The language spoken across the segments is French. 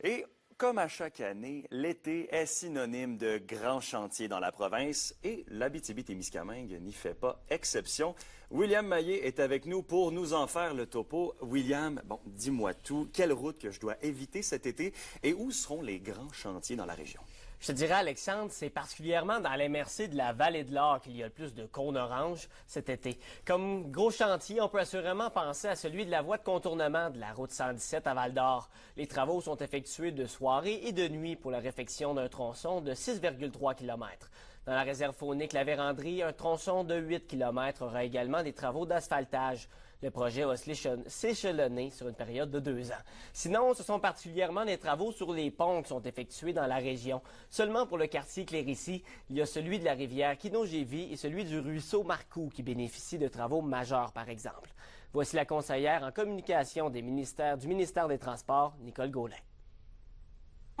Et comme à chaque année, l'été est synonyme de grands chantiers dans la province et l'Abitibi-Témiscamingue n'y fait pas exception. William Maillet est avec nous pour nous en faire le topo. William, bon, dis-moi tout. Quelle route que je dois éviter cet été et où seront les grands chantiers dans la région? Je te dirais, Alexandre, c'est particulièrement dans l'MRC de la Vallée de l'Or qu'il y a le plus de cônes oranges cet été. Comme gros chantier, on peut assurément penser à celui de la voie de contournement de la route 117 à Val-d'Or. Les travaux sont effectués de soirée et de nuit pour la réfection d'un tronçon de 6,3 km. Dans la réserve faunique La Vérandrie, un tronçon de 8 km aura également des travaux d'asphaltage. Le projet va s'échelonner sur une période de 2 ans. Sinon, ce sont particulièrement les travaux sur les ponts qui sont effectués dans la région. Seulement pour le quartier Clérici, il y a celui de la rivière Kinogévy et celui du ruisseau Marcoux qui bénéficient de travaux majeurs, par exemple. Voici la conseillère en communication du ministère des Transports, Nicole Gaulin.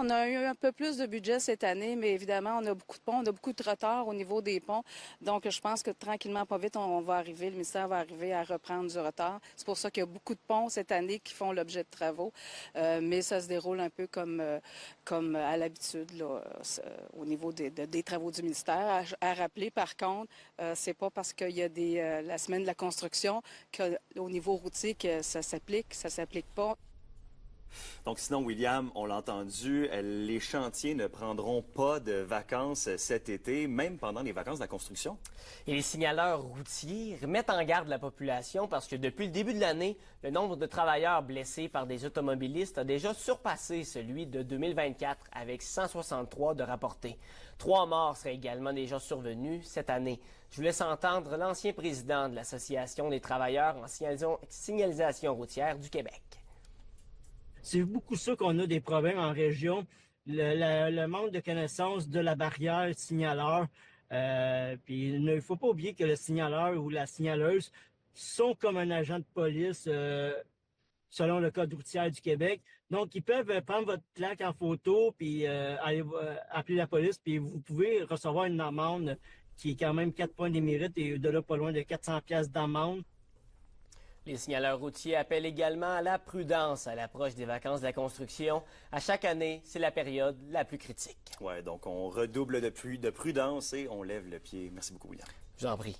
On a eu un peu plus de budget cette année, mais évidemment, on a beaucoup de ponts, on a beaucoup de retard au niveau des ponts. Donc, je pense que tranquillement, pas vite, le ministère va arriver à reprendre du retard. C'est pour ça qu'il y a beaucoup de ponts cette année qui font l'objet de travaux. Mais ça se déroule un peu comme à l'habitude là, au niveau des travaux du ministère. À rappeler, par contre, c'est pas parce qu'il y a la semaine de la construction qu'au niveau routier que ça s'applique pas. Donc sinon, William, on l'a entendu, les chantiers ne prendront pas de vacances cet été, même pendant les vacances de la construction. Et les signaleurs routiers mettent en garde la population parce que depuis le début de l'année, le nombre de travailleurs blessés par des automobilistes a déjà surpassé celui de 2024 avec 163 de rapportés. 3 morts seraient également déjà survenus cette année. Je vous laisse entendre l'ancien président de l'Association des travailleurs en signalisation routière du Québec. C'est beaucoup ça qu'on a des problèmes en région, le manque de connaissance de la barrière signaleur. Puis il ne faut pas oublier que le signaleur ou la signaleuse sont comme un agent de police selon le Code routier du Québec. Donc, ils peuvent prendre votre plaque en photo puis aller appeler la police, puis vous pouvez recevoir une amende qui est quand même 4 points des mérites et de là pas loin de 400 pièces d'amende. Les signaleurs routiers appellent également à la prudence à l'approche des vacances de la construction. À chaque année, c'est la période la plus critique. Oui, donc on redouble de prudence et on lève le pied. Merci beaucoup, William. Je vous en prie.